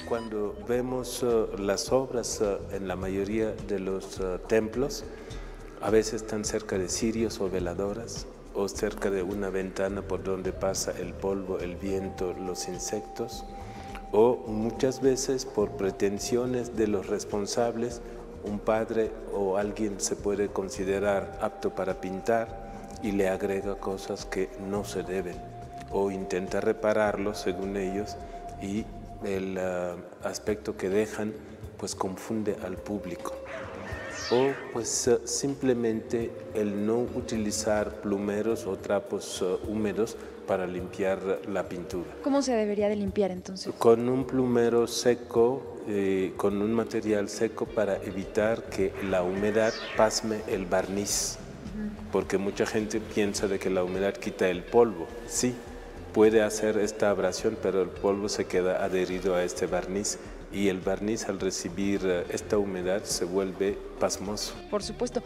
cuando vemos las obras en la mayoría de los templos, a veces están cerca de cirios o veladoras, o cerca de una ventana por donde pasa el polvo, el viento, los insectos, o muchas veces por pretensiones de los responsables, un padre o alguien se puede considerar apto para pintar y le agrega cosas que no se deben, o intenta repararlo según ellos, y el aspecto que dejan pues confunde al público. O pues simplemente el no utilizar plumeros o trapos húmedos para limpiar la pintura. ¿Cómo se debería de limpiar entonces? Con un plumero seco, con un material seco para evitar que la humedad pasme el barniz. Porque mucha gente piensa de que la humedad quita el polvo. Sí, puede hacer esta abrasión, pero el polvo se queda adherido a este barniz y el barniz al recibir esta humedad se vuelve pasmoso. Por supuesto.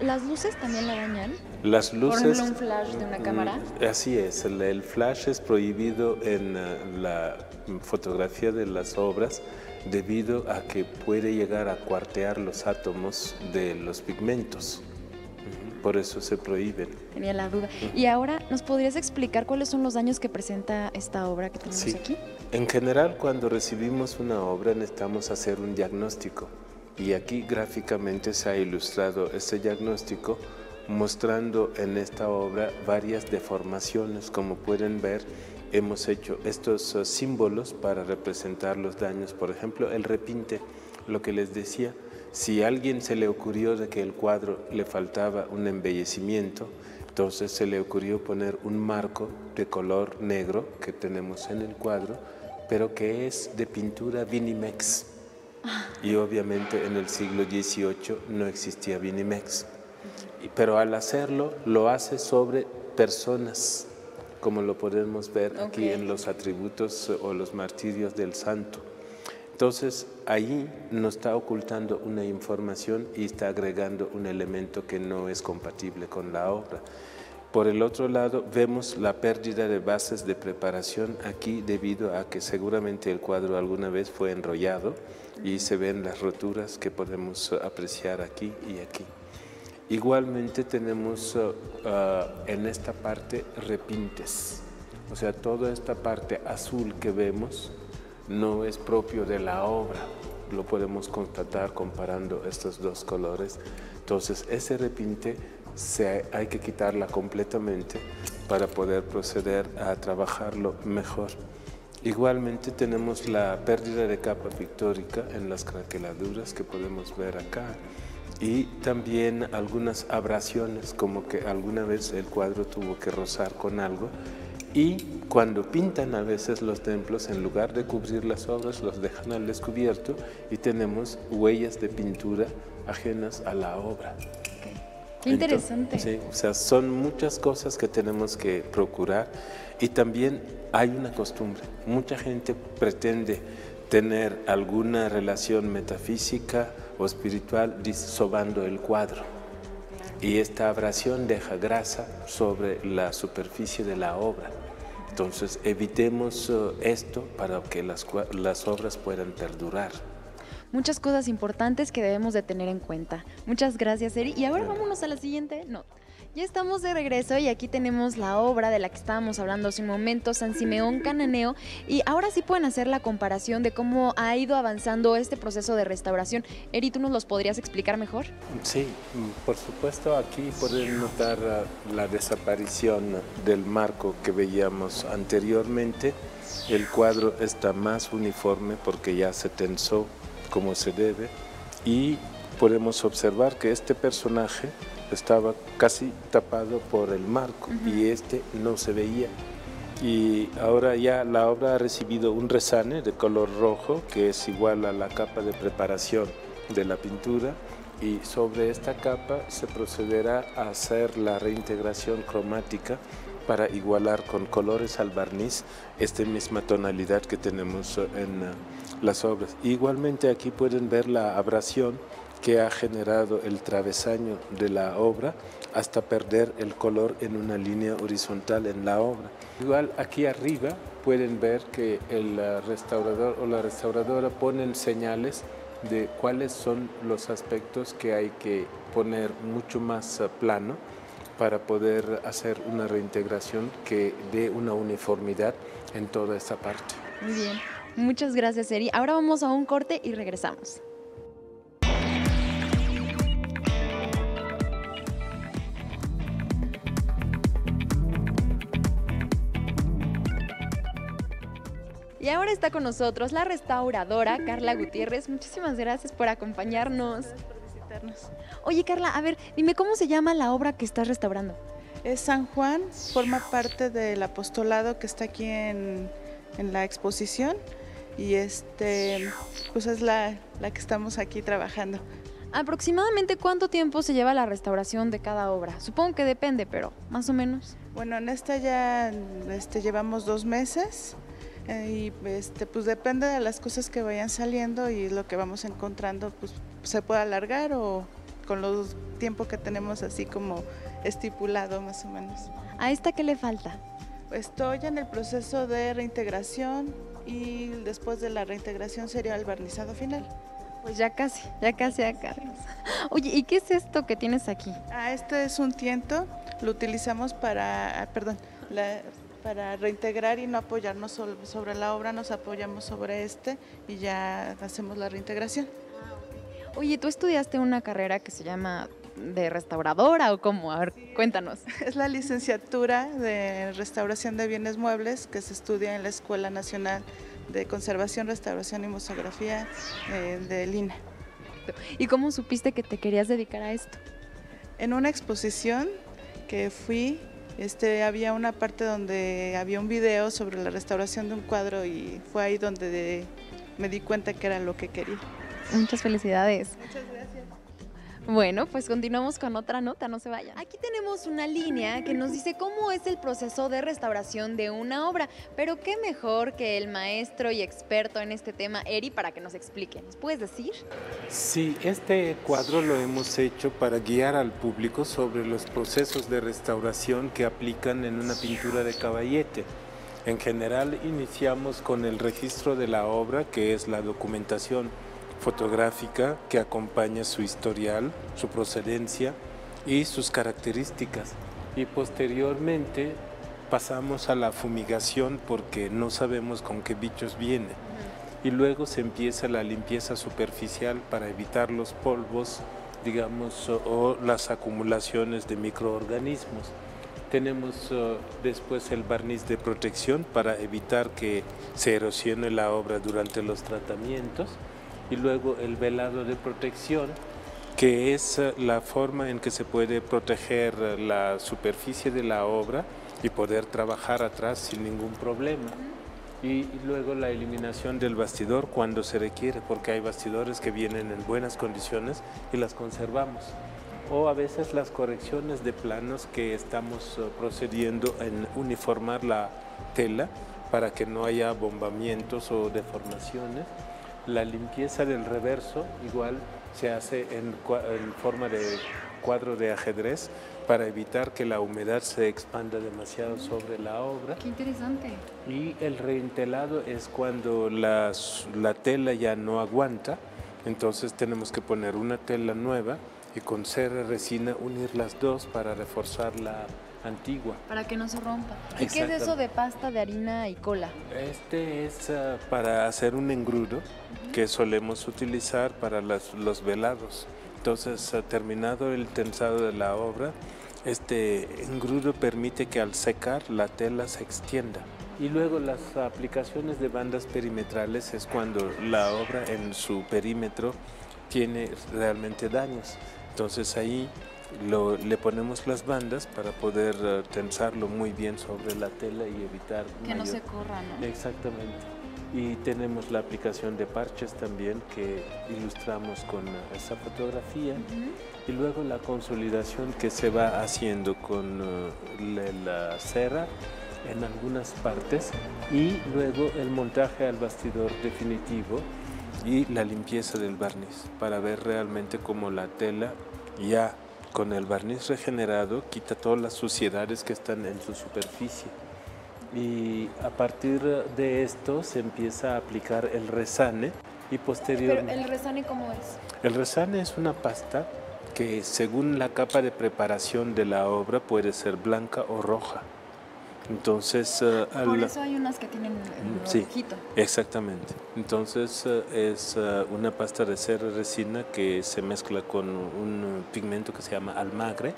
¿Las luces también la dañan? Las luces... Por ejemplo, un flash de una cámara. Así es, el flash es prohibido en la fotografía de las obras debido a que puede llegar a cuartear los átomos de los pigmentos. Por eso se prohíben. Tenía la duda. Y ahora, ¿nos podrías explicar cuáles son los daños que presenta esta obra que tenemos aquí? En general, cuando recibimos una obra necesitamos hacer un diagnóstico. Y aquí gráficamente se ha ilustrado este diagnóstico mostrando en esta obra varias deformaciones. Como pueden ver, hemos hecho estos símbolos para representar los daños. Por ejemplo, el repinte, lo que les decía. Si a alguien se le ocurrió de que el cuadro le faltaba un embellecimiento, entonces se le ocurrió poner un marco de color negro que tenemos en el cuadro, pero que es de pintura Vinimex. Y obviamente en el siglo XVIII no existía Vinimex. Pero al hacerlo, lo hace sobre personas, como lo podemos ver aquí en los atributos o los martirios del santo. Entonces, ahí nos está ocultando una información y está agregando un elemento que no es compatible con la obra. Por el otro lado, vemos la pérdida de bases de preparación aquí debido a que seguramente el cuadro alguna vez fue enrollado y se ven las roturas que podemos apreciar aquí y aquí. Igualmente tenemos en esta parte repintes, o sea, toda esta parte azul que vemos no es propio de la obra, lo podemos constatar comparando estos dos colores. Entonces ese repinte hay que quitarla completamente para poder proceder a trabajarlo mejor. Igualmente tenemos la pérdida de capa pictórica en las craqueladuras que podemos ver acá y también algunas abrasiones, como que alguna vez el cuadro tuvo que rozar con algo. Y cuando pintan a veces los templos, en lugar de cubrir las obras, los dejan al descubierto y tenemos huellas de pintura ajenas a la obra. Qué interesante. Sí, o sea, son muchas cosas que tenemos que procurar y también hay una costumbre. Mucha gente pretende tener alguna relación metafísica o espiritual sobando el cuadro. Y esta abrasión deja grasa sobre la superficie de la obra. Entonces evitemos esto para que las obras puedan perdurar. Muchas cosas importantes que debemos de tener en cuenta. Muchas gracias, Eri. Y ahora vámonos a la siguiente nota. Ya estamos de regreso y aquí tenemos la obra de la que estábamos hablando hace un momento, San Simeón Cananeo, y ahora sí pueden hacer la comparación de cómo ha ido avanzando este proceso de restauración. Eri, ¿tú nos los podrías explicar mejor? Sí, por supuesto, aquí pueden notar la desaparición del marco que veíamos anteriormente. El cuadro está más uniforme porque ya se tensó como se debe y podemos observar que este personaje estaba casi tapado por el marco y este no se veía. Y ahora ya la obra ha recibido un resane de color rojo que es igual a la capa de preparación de la pintura y sobre esta capa se procederá a hacer la reintegración cromática para igualar con colores al barniz esta misma tonalidad que tenemos en las obras. Igualmente aquí pueden ver la abrasión que ha generado el travesaño de la obra hasta perder el color en una línea horizontal en la obra. Igual aquí arriba pueden ver que el restaurador o la restauradora ponen señales de cuáles son los aspectos que hay que poner mucho más plano para poder hacer una reintegración que dé una uniformidad en toda esta parte. Muy bien, muchas gracias, Eri. Ahora vamos a un corte y regresamos. Y ahora está con nosotros la restauradora Carla Gutiérrez. Muchísimas gracias por acompañarnos. Gracias por visitarnos. Oye, Carla, a ver, dime cómo se llama la obra que estás restaurando. Es San Juan, forma parte del apostolado que está aquí en la exposición y pues es la que estamos aquí trabajando. ¿Aproximadamente cuánto tiempo se lleva la restauración de cada obra? Supongo que depende, pero más o menos. Bueno, en esta ya llevamos 2 meses y pues depende de las cosas que vayan saliendo y lo que vamos encontrando, pues se puede alargar o con los tiempos que tenemos así como estipulado más o menos. ¿A esta qué le falta? Estoy en el proceso de reintegración y después de la reintegración sería el barnizado final. Pues ya casi acá. Oye, ¿y qué es esto que tienes aquí? Este es un tiento, lo utilizamos para reintegrar y no apoyarnos sobre la obra, nos apoyamos sobre y ya hacemos la reintegración. Oye, ¿tú estudiaste una carrera que se llama de restauradora o cómo? A ver, cuéntanos. Es la licenciatura de Restauración de Bienes Muebles que se estudia en la Escuela Nacional de Conservación, Restauración y Museografía del INA. ¿Y cómo supiste que te querías dedicar a esto? En una exposición que fui, había una parte donde había un video sobre la restauración de un cuadro y fue ahí donde me di cuenta que era lo que quería. Muchas felicidades. Muchas gracias. Bueno, pues continuamos con otra nota, no se vayan. Aquí tenemos una línea que nos dice cómo es el proceso de restauración de una obra, pero qué mejor que el maestro y experto en este tema, Eri, para que nos explique. ¿Nos puedes decir? Sí, este cuadro lo hemos hecho para guiar al público sobre los procesos de restauración que aplican en una pintura de caballete. En general, iniciamos con el registro de la obra, que es la documentación fotográfica que acompaña su historial, su procedencia y sus características. Y posteriormente pasamos a la fumigación porque no sabemos con qué bichos viene. Y luego se empieza la limpieza superficial para evitar los polvos, digamos, o las acumulaciones de microorganismos. Tenemos después el barniz de protección para evitar que se erosione la obra durante los tratamientos. Y luego el velado de protección, que es la forma en que se puede proteger la superficie de la obra y poder trabajar atrás sin ningún problema. Y luego la eliminación del bastidor cuando se requiere, porque hay bastidores que vienen en buenas condiciones y las conservamos. O a veces las correcciones de planos que estamos procediendo en uniformar la tela para que no haya bombamientos o deformaciones. La limpieza del reverso igual se hace en forma de cuadro de ajedrez para evitar que la humedad se expanda demasiado sobre la obra. ¡Qué interesante! Y el reentelado es cuando la tela ya no aguanta, entonces tenemos que poner una tela nueva y con cera resina unir las dos para reforzar la antigua. Para que no se rompa. ¿Y qué es eso de pasta de harina y cola? Este es para hacer un engrudo que solemos utilizar para los velados. Entonces, terminado el tensado de la obra, este engrudo permite que al secar la tela se extienda. Y luego las aplicaciones de bandas perimetrales es cuando la obra en su perímetro tiene realmente daños. Entonces ahí le ponemos las bandas para poder tensarlo muy bien sobre la tela y evitar que no se corra, ¿no? Exactamente. Y tenemos la aplicación de parches también que ilustramos con esa fotografía. Y luego la consolidación que se va haciendo con la cera en algunas partes y luego el montaje al bastidor definitivo y la limpieza del barniz para ver realmente cómo la tela ya con el barniz regenerado quita todas las suciedades que están en su superficie. y a partir de esto se empieza a aplicar el resane y posteriormente... Pero el resane, ¿cómo es? El resane es una pasta que según la capa de preparación de la obra puede ser blanca o roja. Entonces, Por eso hay unas que tienen sí, rojito. exactamente. Entonces es una pasta de cera resina que se mezcla con un pigmento que se llama almagre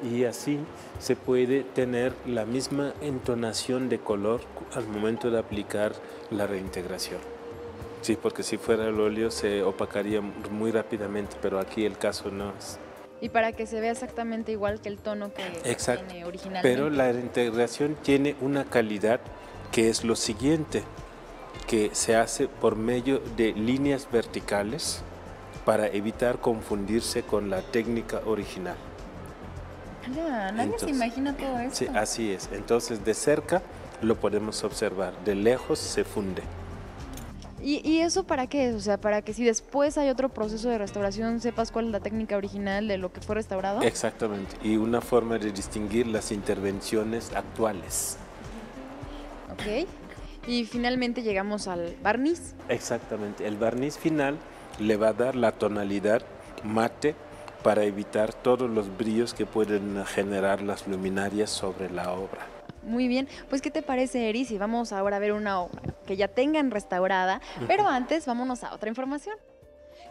y así se puede tener la misma entonación de color al momento de aplicar la reintegración. Sí, porque si fuera el óleo se opacaría muy rápidamente, pero aquí el caso no es. Y para que se vea exactamente igual que el tono que Exacto. tiene originalmente. Pero la reintegración tiene una calidad que es lo siguiente, que se hace por medio de líneas verticales para evitar confundirse con la técnica original. Ya, nadie se imagina todo esto. Sí, así es. Entonces de cerca lo podemos observar, de lejos se funde. ¿Y eso para qué es? O sea, para que si después hay otro proceso de restauración sepas cuál es la técnica original de lo que fue restaurado. Exactamente, y una forma de distinguir las intervenciones actuales. Ok, y finalmente llegamos al barniz. Exactamente, el barniz final le va a dar la tonalidad mate para evitar todos los brillos que pueden generar las luminarias sobre la obra. Muy bien, pues ¿qué te parece, Eri, si vamos ahora a ver una obra que ya tengan restaurada? Pero antes vámonos a otra información.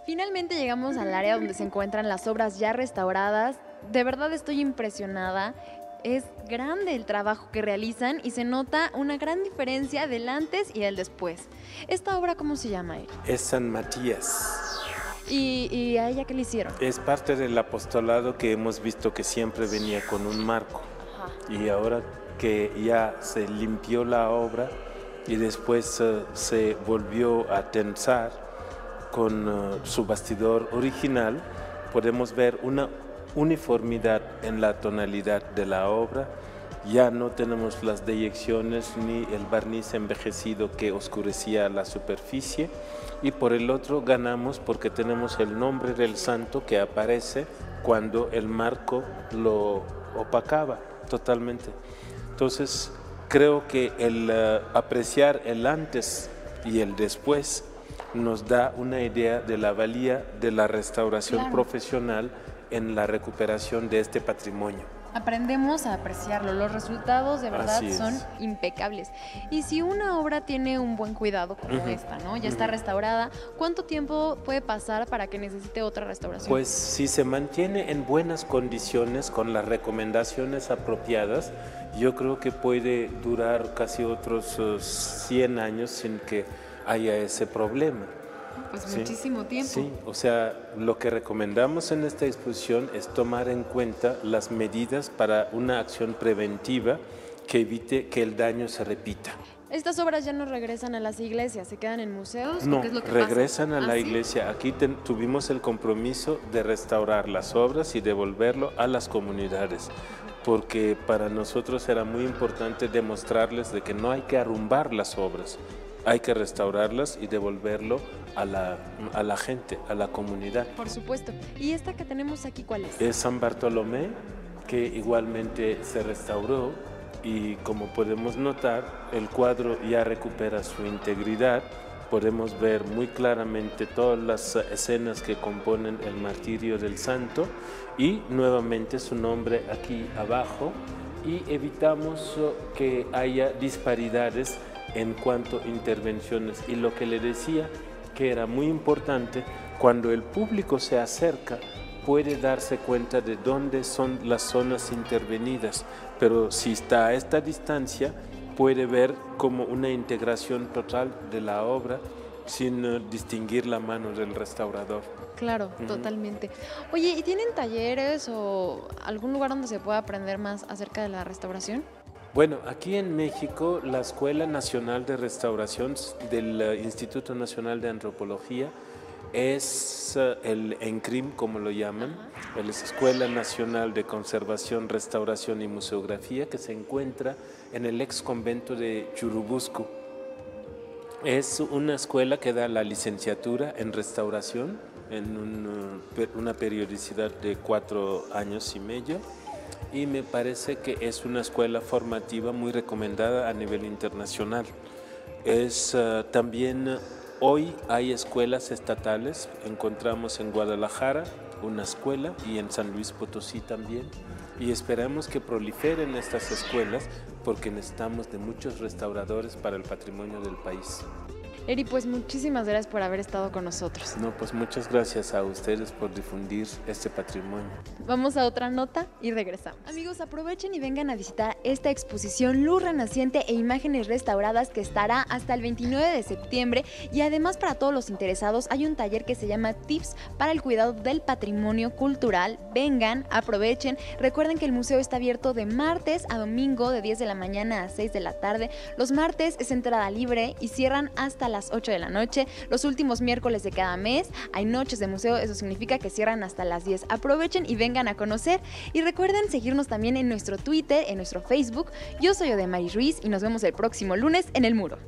Finalmente llegamos al área donde se encuentran las obras ya restauradas. De verdad estoy impresionada. Es grande el trabajo que realizan y se nota una gran diferencia del antes y del después. ¿Esta obra cómo se llama, Eri? Es San Matías. ¿Y a ella qué le hicieron? Es parte del apostolado que hemos visto que siempre venía con un marco. Ajá. Y ahora que ya se limpió la obra y después se volvió a tensar con su bastidor original, podemos ver una uniformidad en la tonalidad de la obra. Ya no tenemos las deyecciones ni el barniz envejecido que oscurecía la superficie, y por el otro ganamos porque tenemos el nombre del santo que aparece cuando el marco lo opacaba totalmente. Entonces creo que el apreciar el antes y el después nos da una idea de la valía de la restauración profesional en la recuperación de este patrimonio. Aprendemos a apreciarlo, los resultados de verdad son impecables. Y si una obra tiene un buen cuidado como esta, ¿no? Ya está restaurada, ¿cuánto tiempo puede pasar para que necesite otra restauración? Pues si se mantiene en buenas condiciones con las recomendaciones apropiadas, yo creo que puede durar casi otros 100 años sin que haya ese problema. Pues ¿sí? Muchísimo tiempo. Sí, o sea, lo que recomendamos en esta exposición es tomar en cuenta las medidas para una acción preventiva que evite que el daño se repita. ¿Estas obras ya no regresan a las iglesias? ¿Se quedan en museos? No, ¿qué es lo que regresan pasa? a la iglesia. Aquí tuvimos el compromiso de restaurar las obras y devolverlo a las comunidades, porque para nosotros era muy importante demostrarles de que no hay que arrumbar las obras, hay que restaurarlas y devolverlo a la gente, a la comunidad. Por supuesto. ¿Y esta que tenemos aquí cuál es? Es San Bartolomé, que igualmente se restauró, y como podemos notar, el cuadro ya recupera su integridad. Podemos ver muy claramente todas las escenas que componen el martirio del santo y nuevamente su nombre aquí abajo, y evitamos que haya disparidades en cuanto a intervenciones. Y lo que le decía que era muy importante, cuando el público se acerca puede darse cuenta de dónde son las zonas intervenidas, pero si está a esta distancia puede ver como una integración total de la obra sin distinguir la mano del restaurador. Claro, totalmente. Oye, ¿y tienen talleres o algún lugar donde se pueda aprender más acerca de la restauración? Bueno, aquí en México la Escuela Nacional de Restauración del Instituto Nacional de Antropología es el ENCRIM, como lo llaman, la Escuela Nacional de Conservación, Restauración y Museografía, que se encuentra en el ex convento de Churubusco. Es una escuela que da la licenciatura en restauración en una periodicidad de 4 años y medio, y me parece que es una escuela formativa muy recomendada a nivel internacional. También hoy hay escuelas estatales, encontramos en Guadalajara una escuela y en San Luis Potosí también, y esperamos que proliferen estas escuelas porque necesitamos de muchos restauradores para el patrimonio del país. Eri, pues muchísimas gracias por haber estado con nosotros. No, pues muchas gracias a ustedes por difundir este patrimonio. Vamos a otra nota y regresamos. Amigos, aprovechen y vengan a visitar esta exposición Luz Renaciente e Imágenes Restauradas que estará hasta el 29 de septiembre, y además para todos los interesados hay un taller que se llama Tips para el cuidado del patrimonio cultural. Vengan, aprovechen. Recuerden que el museo está abierto de martes a domingo de 10 de la mañana a 6 de la tarde. Los martes es entrada libre y cierran hasta las 8 de la noche. Los últimos miércoles de cada mes hay noches de museo, eso significa que cierran hasta las 10. Aprovechen y vengan a conocer, y recuerden seguirnos también en nuestro Twitter, en nuestro Facebook. Yo soy Odemary Ruiz y nos vemos el próximo lunes en El Muro.